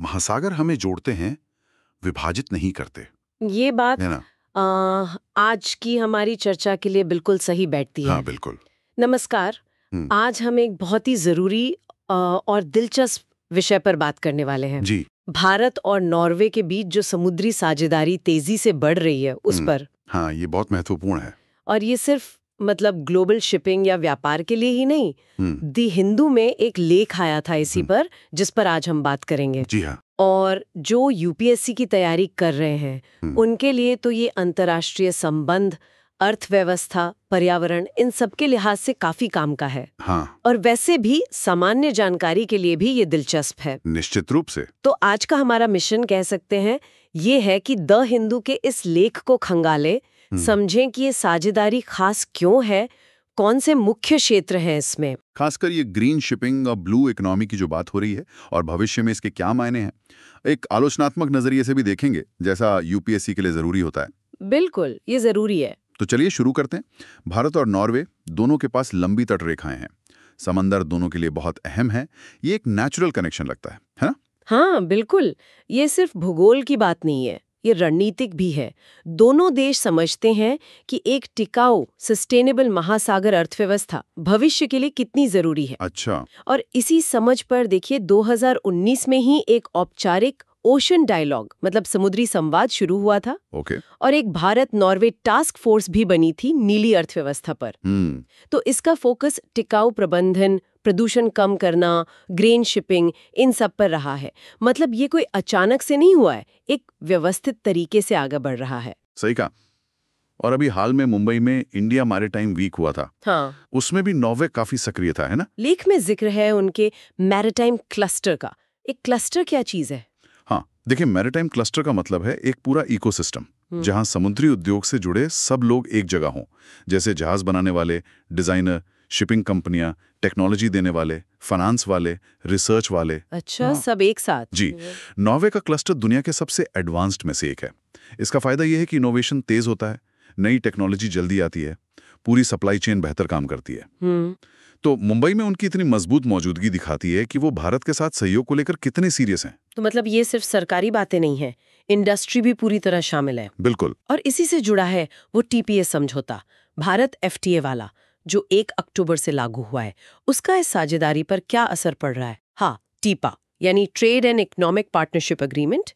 महासागर हमें जोड़ते हैं, विभाजित नहीं करते, ये बात है ना? आज की हमारी चर्चा के लिए बिल्कुल सही बैठती है। हाँ, बिल्कुल। नमस्कार। आज हम एक बहुत ही जरूरी और दिलचस्प विषय पर बात करने वाले हैं। जी। भारत और नॉर्वे के बीच जो समुद्री साझेदारी तेजी से बढ़ रही है उस पर। हाँ, ये बहुत महत्वपूर्ण है। और ये सिर्फ मतलब ग्लोबल शिपिंग या व्यापार के लिए ही नहीं, दी हिंदू में एक लेख आया था इसी पर, जिस पर आज हम बात करेंगे। जी हाँ। और जो यूपीएससी की तैयारी कर रहे हैं उनके लिए तो ये अंतर्राष्ट्रीय संबंध, अर्थव्यवस्था, पर्यावरण, इन सब के लिहाज से काफी काम का है। हाँ, और वैसे भी सामान्य जानकारी के लिए भी ये दिलचस्प है। निश्चित रूप से। तो आज का हमारा मिशन कह सकते हैं ये है कि द हिंदू के इस लेख को खंगाले, समझें कि ये साझेदारी खास क्यों है, कौन से मुख्य क्षेत्र हैं इसमें। खासकर ये ग्रीन शिपिंग और ब्लू इकोनॉमी की जो बात हो रही है और भविष्य में इसके क्या मायने हैं, एक आलोचनात्मक नजरिए से भी देखेंगे, जैसा यूपीएससी के लिए जरूरी होता है। बिल्कुल, ये जरूरी है। तो चलिए शुरू करते हैं। भारत और नॉर्वे दोनों के पास लंबी तट रेखाएं हैं। समंदर दोनों के लिए बहुत अहम है। ये एक नेचुरल कनेक्शन लगता है ना? हाँ बिल्कुल, ये सिर्फ भूगोल की बात नहीं है, ये रणनीतिक भी है। दोनों देश समझते हैं कि एक टिकाऊ, सस्टेनेबल महासागर अर्थव्यवस्था भविष्य के लिए कितनी जरूरी है। अच्छा। और इसी समझ पर देखिए 2019 में ही एक औपचारिक ओशन डायलॉग मतलब समुद्री संवाद शुरू हुआ था। ओके। और एक भारत नॉर्वे टास्क फोर्स भी बनी थी नीली अर्थव्यवस्था पर। तो इसका फोकस टिकाऊ प्रबंधन, प्रदूषण कम करना, ग्रेन शिपिंग, इन सब पर रहा है। मतलब ये कोई अचानक से नहीं हुआ है, एक व्यवस्थित तरीके से आगे बढ़ रहा है। सही कहा। और अभी हाल में मुंबई में इंडिया मैरीटाइम वीक हुआ था। हाँ, उसमें भी नॉर्वे काफी सक्रिय था, है ना? लेख में जिक्र है उनके मैरीटाइम क्लस्टर का। एक क्लस्टर क्या चीज है? हाँ, देखिए, मैरीटाइम क्लस्टर का मतलब है एक पूरा इकोसिस्टम जहां समुद्री उद्योग से जुड़े सब लोग एक जगह हों, जैसे जहाज बनाने वाले, डिजाइनर, शिपिंग कंपनियां, टेक्नोलॉजी देने वाले, फाइनेंस वाले, रिसर्च वाले। अच्छा, हाँ। सब एक साथ। जी। नॉर्वे का क्लस्टर दुनिया के सबसे एडवांस्ड में से एक है। इसका फायदा यह है कि इनोवेशन तेज होता है, नई टेक्नोलॉजी जल्दी आती है, पूरी सप्लाई चेन बेहतर काम करती है। तो मुंबई में उनकी इतनी मजबूत मौजूदगी दिखाती है कि वो भारत के साथ सहयोग को लेकर कितने सीरियस हैं। तो मतलब ये सिर्फ सरकारी बातें नहीं है, इंडस्ट्री भी पूरी तरह शामिल है। बिल्कुल। और इसी से जुड़ा है वो टीपीएस समझौता, भारत एफटीए वाला, जो 1 अक्टूबर से लागू हुआ है। उसका इस साझेदारी पर क्या असर पड़ रहा है? हाँ, टीपा यानी trade and economic partnership agreement,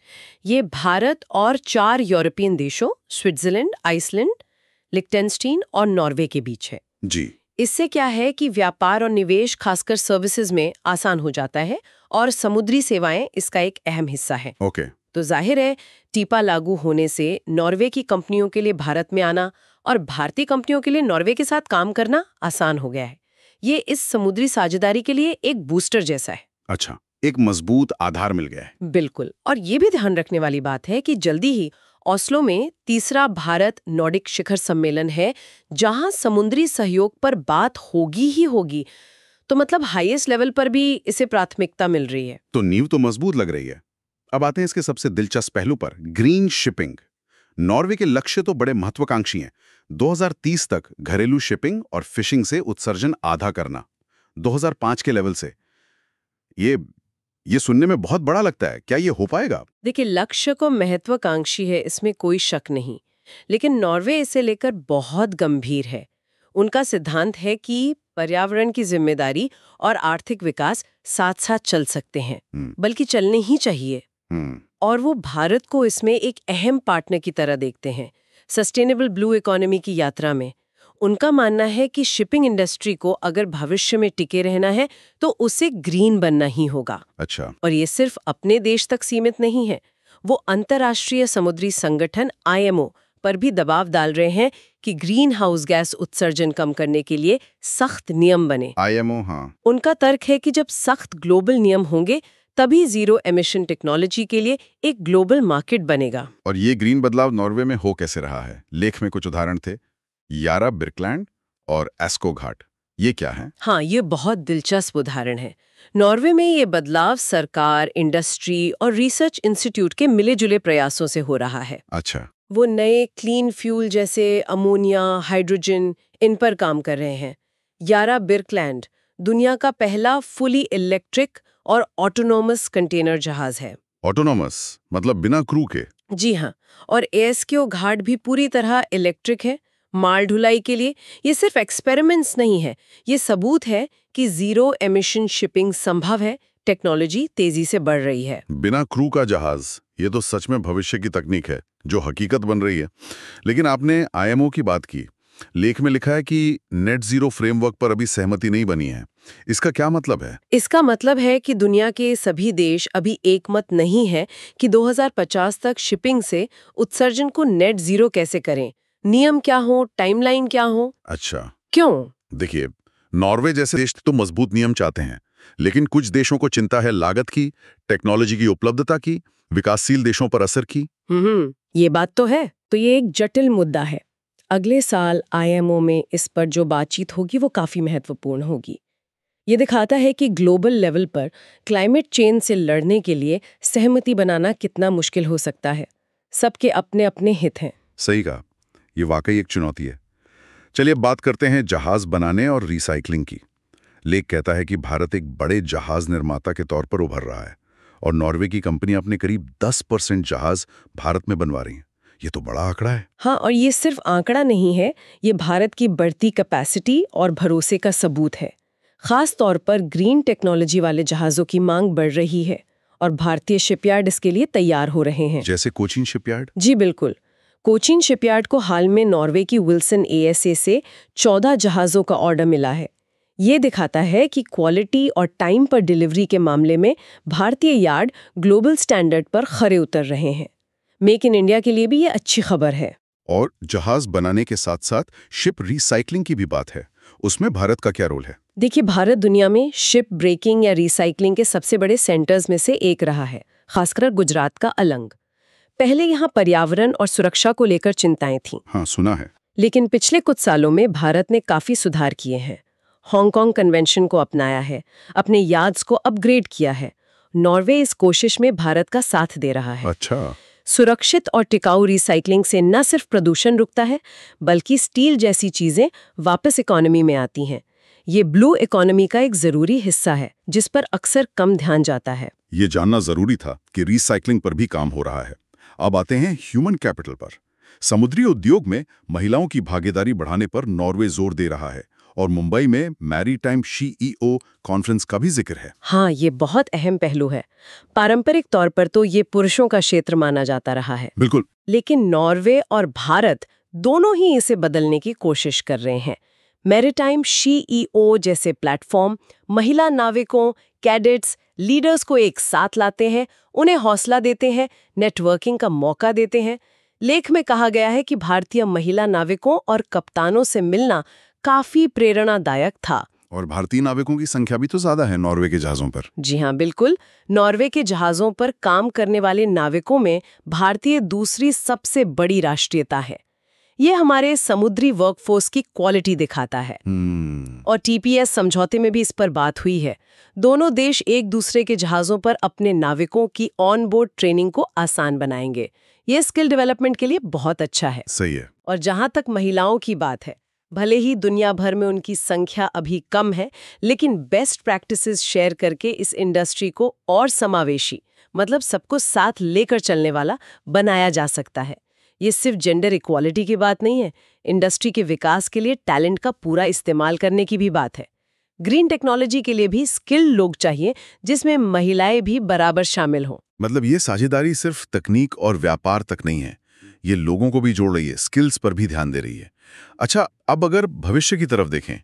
ये भारत और 4 यूरोपियन देशों स्विट्जरलैंड, आइसलैंड, लिक्टेनस्टीन और नॉर्वे के बीच है। जी। इससे क्या है कि व्यापार और निवेश, खासकर सर्विसेज में आसान हो जाता है और समुद्री सेवाएं इसका एक अहम हिस्सा है। ओके। तो जाहिर है टीपा लागू होने से नॉर्वे की कंपनियों के लिए भारत में आना और भारतीय कंपनियों के लिए नॉर्वे के साथ काम करना आसान हो गया है। ये इस समुद्री साझेदारी के लिए एक बूस्टर जैसा है। अच्छा, एक मजबूत आधार मिल गया है। बिल्कुल। और ये भी ध्यान रखने वाली बात है कि जल्दी ही ओस्लो में तीसरा भारत नॉर्डिक शिखर सम्मेलन है, जहां समुद्री सहयोग पर बात होगी ही होगी। तो मतलब हाईएस्ट लेवल पर भी इसे प्राथमिकता मिल रही है। तो नींव तो मजबूत लग रही है। अब आते हैं इसके सबसे दिलचस्प पहलू पर, ग्रीन शिपिंग। नॉर्वे के लक्ष्य तो बड़े महत्वाकांक्षी हैं। 2030 तक घरेलू शिपिंग और फिशिंग से उत्सर्जन आधा करना, 2005 के लेवल से। ये सुनने में बहुत बड़ा लगता है। क्या ये हो पाएगा? देखिए, लक्ष्य को महत्वाकांक्षी है, इसमें कोई शक नहीं, लेकिन नॉर्वे इसे लेकर बहुत गंभीर है। उनका सिद्धांत है कि पर्यावरण की जिम्मेदारी और आर्थिक विकास साथ साथ चल सकते हैं, बल्कि चलने ही चाहिए। और वो भारत को इसमें एक अहम पार्टनर की तरह देखते हैं सस्टेनेबल ब्लू इकोनॉमी की यात्रा में। उनका मानना है कि शिपिंग इंडस्ट्री को अगर भविष्य में टिके रहना है तो उसे ग्रीन बनना ही होगा। अच्छा। और ये सिर्फ अपने देश तक सीमित नहीं है, वो अंतर्राष्ट्रीय समुद्री संगठन आईएमओ पर भी दबाव डाल रहे हैं कि ग्रीन हाउस गैस उत्सर्जन कम करने के लिए सख्त नियम बने। आईएमओ, हाँ। उनका तर्क है कि जब सख्त ग्लोबल नियम होंगे तभी जीरो एमिशन टेक्नोलॉजी के लिए एक ग्लोबल मार्केट बनेगा। और ये ग्रीन बदलाव नॉर्वे में हो कैसे रहा है? लेख में कुछ उदाहरण थे, यारा बिर्कलैंड और एस्को घाट। ये क्या है? हाँ, ये बहुत दिलचस्प उदाहरण है। नॉर्वे में ये बदलाव सरकार, इंडस्ट्री और रिसर्च इंस्टीट्यूट के मिले-जुले प्रयासों से हो रहा है। अच्छा। वो नए क्लीन फ्यूल जैसे अमोनिया, हाइड्रोजन, इन पर काम कर रहे हैं। यारा बिर्कलैंड दुनिया का पहला फुली इलेक्ट्रिक और ऑटोनोमस कंटेनर जहाज है। ऑटोनॉमस मतलब बिना क्रू के? जी हाँ, और एएसकेओ घाट भी पूरी तरह इलेक्ट्रिक है माल ढुलाई के लिए। ये सिर्फ एक्सपेरिमेंट्स नहीं है, ये सबूत है कि जीरो एमिशन शिपिंग संभव है, टेक्नोलॉजी तेजी से बढ़ रही है। बिना क्रू का जहाज, ये तो सच में भविष्य की तकनीक है जो हकीकत बन रही है। लेकिन आपने आईएमओ की बात की। लेख में लिखा है कि नेट जीरो फ्रेमवर्क पर अभी सहमति नहीं बनी है। इसका क्या मतलब है? इसका मतलब है कि दुनिया के सभी देश अभी एकमत नहीं है कि 2050 तक शिपिंग से उत्सर्जन को नेट जीरो कैसे करें। नियम क्या हो, टाइमलाइन क्या हो। अच्छा, क्यों? देखिए, नॉर्वे जैसे देश तो मजबूत नियम चाहते हैं, लेकिन कुछ देशों को चिंता है लागत की, टेक्नोलॉजी की उपलब्धता की, विकासशील देशों पर असर की। ये बात तो है। तो ये एक जटिल मुद्दा है। अगले साल आईएमओ में इस पर जो बातचीत होगी वो काफी महत्वपूर्ण होगी। ये दिखाता है कि ग्लोबल लेवल पर क्लाइमेट चेंज से लड़ने के लिए सहमति बनाना कितना मुश्किल हो सकता है। सबके अपने अपने हित हैं। सही कहा, ये वाकई एक चुनौती है। चलिए अब बात करते हैं जहाज बनाने और रिसाइकलिंग की। लेख कहता है कि भारत एक बड़े जहाज निर्माता के तौर पर उभर रहा है और नॉर्वे की कंपनियां अपने करीब 10% जहाज भारत में बनवा रही हैं। ये तो बड़ा आंकड़ा है। हाँ, और ये सिर्फ आंकड़ा नहीं है, ये भारत की बढ़ती कैपेसिटी और भरोसे का सबूत है। खास तौर पर ग्रीन टेक्नोलॉजी वाले जहाज़ों की मांग बढ़ रही है और भारतीय शिपयार्ड इसके लिए तैयार हो रहे हैं। जैसे कोचीन शिपयार्ड? जी बिल्कुल। कोचीन शिपयार्ड को हाल में नॉर्वे की विल्सन एएसए से 14 जहाज़ों का ऑर्डर मिला है। ये दिखाता है कि क्वालिटी और टाइम पर डिलीवरी के मामले में भारतीय यार्ड ग्लोबल स्टैंडर्ड पर खरे उतर रहे हैं। मेक इन इंडिया के लिए भी ये अच्छी खबर है। और जहाज बनाने के साथ साथ शिप रिसाइकलिंग की भी बात है। उसमें भारत का क्या रोल है? देखिए, भारत दुनिया में शिप ब्रेकिंग या रिसाइकलिंग के सबसे बड़े सेंटर्स में से एक रहा है, खासकर गुजरात का अलंग। पहले यहाँ पर्यावरण और सुरक्षा को लेकर चिंताएं थीं। हाँ, सुना है। लेकिन पिछले कुछ सालों में भारत ने काफी सुधार किए हैं। हांगकांग कन्वेंशन को अपनाया है, अपने यार्ड्स को अपग्रेड किया है। नॉर्वे इस कोशिश में भारत का साथ दे रहा है। अच्छा। सुरक्षित और टिकाऊ रिसाइकलिंग से न सिर्फ प्रदूषण रुकता है, बल्कि स्टील जैसी चीजें वापस इकोनॉमी में आती हैं। ये ब्लू इकोनॉमी का एक जरूरी हिस्सा है, जिस पर अक्सर कम ध्यान जाता है। ये जानना जरूरी था कि रिसाइकलिंग पर भी काम हो रहा है। अब आते हैं ह्यूमन कैपिटल पर। समुद्री उद्योग में महिलाओं की भागीदारी बढ़ाने पर नॉर्वे जोर दे रहा है और मुंबई में मैरीटाइम सीईओ कॉन्फ्रेंस का भी जिक्र है। हाँ, ये बहुत अहम पहलू है। पारंपरिक तौर पर तो ये पुरुषों का क्षेत्र माना जाता रहा है। बिल्कुल। लेकिन नॉर्वे और भारत दोनों ही इसे बदलने की कोशिश कर रहे हैं। मैरीटाइम सीईओ जैसे प्लेटफॉर्म महिला नाविकों, कैडेट्स, लीडर्स को एक साथ लाते हैं, उन्हें हौसला देते हैं, नेटवर्किंग का मौका देते हैं। लेख में कहा गया है कि भारतीय महिला नाविकों और कप्तानों से मिलना काफी प्रेरणादायक था। और भारतीय नाविकों की संख्या भी तो ज्यादा है नॉर्वे के जहाजों पर। जी हाँ, बिल्कुल। नॉर्वे के जहाजों पर काम करने वाले नाविकों में भारतीय दूसरी सबसे बड़ी राष्ट्रीयता है। ये हमारे समुद्री वर्कफोर्स की क्वालिटी दिखाता है। और टीपीएस समझौते में भी इस पर बात हुई है। दोनों देश एक दूसरे के जहाजों पर अपने नाविकों की ऑन बोर्ड ट्रेनिंग को आसान बनाएंगे। ये स्किल डेवलपमेंट के लिए बहुत अच्छा है। सही है। और जहां तक महिलाओं की बात है, भले ही दुनिया भर में उनकी संख्या अभी कम है, लेकिन बेस्ट प्रैक्टिसेस शेयर करके इस इंडस्ट्री को और समावेशी, मतलब सबको साथ लेकर चलने वाला बनाया जा सकता है। ये सिर्फ जेंडर इक्वालिटी की बात नहीं है, इंडस्ट्री के विकास के लिए टैलेंट का पूरा इस्तेमाल करने की भी बात है। ग्रीन टेक्नोलॉजी के लिए भी स्किल्ड लोग चाहिए, जिसमें महिलाएं भी बराबर शामिल हों। मतलब ये साझेदारी सिर्फ तकनीक और व्यापार तक नहीं है, ये लोगों को भी जोड़ रही है, स्किल्स पर भी ध्यान दे रही है। अच्छा, अब अगर भविष्य की तरफ देखें,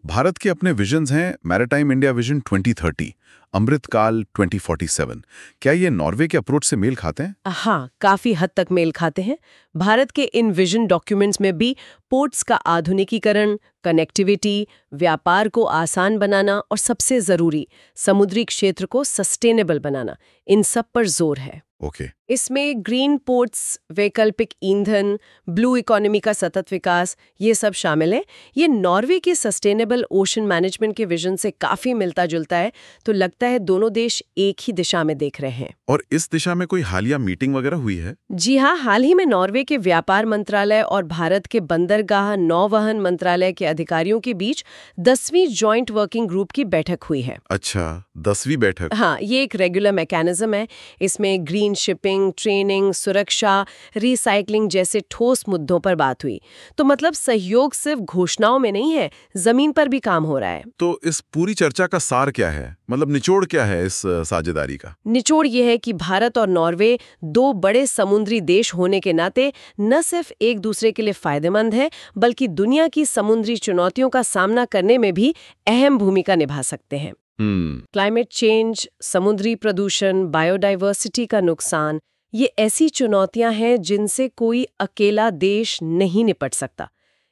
भारत के अपने विजन्स हैं, मैरीटाइम इंडिया विजन 2030, अमृतकाल 2047। क्या ये नॉर्वे के अप्रोच से मेल खाते हैं? हाँ, काफी हद तक मेल खाते हैं। भारत के इन विजन डॉक्यूमेंट्स में भी पोर्ट्स का आधुनिकीकरण, कनेक्टिविटी, व्यापार को आसान बनाना और सबसे जरूरी समुद्री क्षेत्र को सस्टेनेबल बनाना, इन सब पर जोर है। ओके। इसमें ग्रीन पोर्ट्स, वैकल्पिक ईंधन, ब्लू इकोनॉमी का सतत विकास, ये सब शामिल है। ये नॉर्वे के सस्टेनेबल ओशन मैनेजमेंट के विजन से काफी मिलता जुलता है, तो लगता है दोनों देश एक ही दिशा में देख रहे हैं। और इस दिशा में कोई हालिया मीटिंग वगैरह हुई है? जी हाँ, हाल ही में नॉर्वे के व्यापार मंत्रालय और भारत के बंदरगाह नौवहन मंत्रालय के अधिकारियों के बीच 10वीं जॉइंट वर्किंग ग्रुप की बैठक हुई है। अच्छा, 10वीं बैठक। हाँ, ये एक रेगुलर मैकेनिज्म है। इसमें ग्रीन शिपिंग, ट्रेनिंग, सुरक्षा, रिसाइकलिंग जैसे ठोस मुद्दों पर बात हुई। तो मतलब सहयोग सिर्फ घोषणाओं में नहीं है, जमीन पर भी काम हो रहा है। तो इस पूरी चर्चा का सार क्या है? मतलब निचोड़ क्या है इस साझेदारी का? निचोड़ ये है कि भारत और नॉर्वे दो बड़े समुद्री देश होने के नाते न सिर्फ एक दूसरे के लिए फायदेमंद है, बल्कि दुनिया की समुद्री चुनौतियों का सामना करने में भी अहम भूमिका निभा सकते हैं। क्लाइमेट चेंज, समुद्री प्रदूषण, बायोडाइवर्सिटी का नुकसान, ये ऐसी चुनौतियां हैं जिनसे कोई अकेला देश नहीं निपट सकता।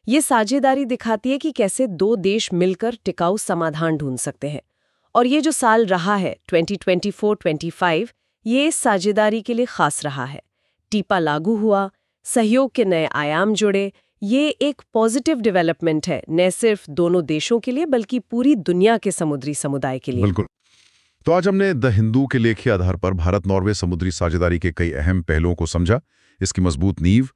ये साझेदारी दिखाती है कि कैसे दो देश मिलकर टिकाऊ समाधान ढूंढ सकते हैं। और ये जो साल रहा है 2024-25, ये इस साझेदारी के लिए खास रहा है। टीपा लागू हुआ, सहयोग के नए आयाम जुड़े, ये एक पॉजिटिव डेवलपमेंट है, न सिर्फ दोनों देशों के लिए बल्कि पूरी दुनिया के समुद्री समुदाय के लिए। बिल्कुल। तो आज हमने द हिंदू के लेख के आधार पर भारत नॉर्वे समुद्री साझेदारी के कई अहम पहलुओं को समझा। इसकी मजबूत नींव,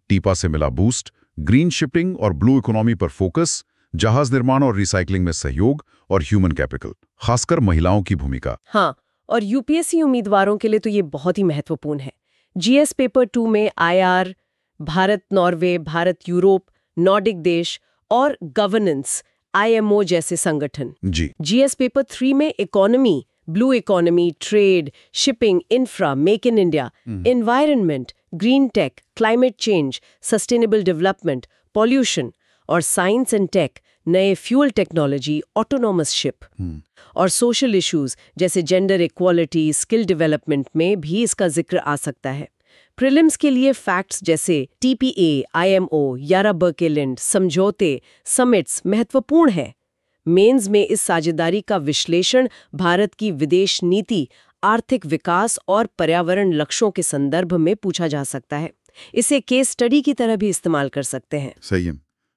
टीपा से मिला बूस्ट, ग्रीन शिपिंग और ब्लू इकोनॉमी पर फोकस, जहाज निर्माण और रिसाइकलिंग में सहयोग और ह्यूमन कैपिटल, खासकर महिलाओं की भूमिका। हाँ, और यूपीएससी उम्मीदवारों के लिए तो ये बहुत ही महत्वपूर्ण है। जीएस पेपर 2 में IR, Bharat Norway, Bharat Europe, Nordic देश और गवर्नेंस, आईएमओ जैसे संगठन। जी। जीएस पेपर 3 में economy, blue economy, trade, shipping, infra, make in India, environment, green tech, climate change, sustainable development, pollution और साइंस एंड टेक, नए फ्यूल टेक्नोलॉजी, ऑटोनॉमस शिप और social issues जैसे gender equality, skill development में भी इसका जिक्र आ सकता है। प्रीलिम्स के लिए फैक्ट्स जैसे टीपीए, आईएमओ, यारा बर्केलैंड, समझौते, समिट्स महत्वपूर्ण है। मेंस में इस साझेदारी का विश्लेषण भारत की विदेश नीति, आर्थिक विकास और पर्यावरण लक्ष्यों के संदर्भ में पूछा जा सकता है। इसे केस स्टडी की तरह भी इस्तेमाल कर सकते हैं। सही है।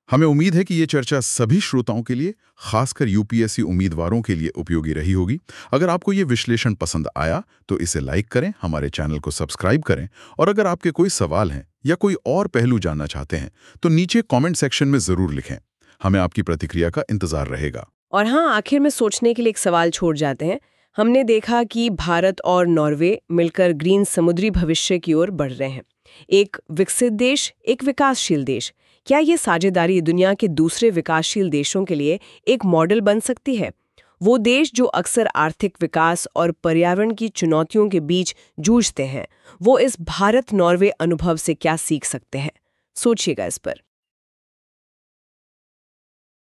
हमें उम्मीद है कि ये चर्चा सभी श्रोताओं के लिए, खासकर यूपीएससी उम्मीदवारों के लिए उपयोगी रही होगी। अगर आपको ये विश्लेषण पसंद आया तो इसे लाइक करें, हमारे चैनल को सब्सक्राइब करें और अगर आपके कोई सवाल हैं या कोई और पहलू जानना चाहते हैं तो नीचे कमेंट सेक्शन में जरूर लिखें। हमें आपकी प्रतिक्रिया का इंतजार रहेगा। और हाँ, आखिर में सोचने के लिए एक सवाल छोड़ जाते हैं। हमने देखा कि भारत और नॉर्वे मिलकर ग्रीन समुद्री भविष्य की ओर बढ़ रहे हैं। एक विकसित देश, एक विकासशील देश। क्या ये साझेदारी दुनिया के दूसरे विकासशील देशों के लिए एक मॉडल बन सकती है? वो देश जो अक्सर आर्थिक विकास और पर्यावरण की चुनौतियों के बीच जूझते हैं, वो इस भारत नॉर्वे अनुभव से क्या सीख सकते हैं? सोचिएगा इस पर।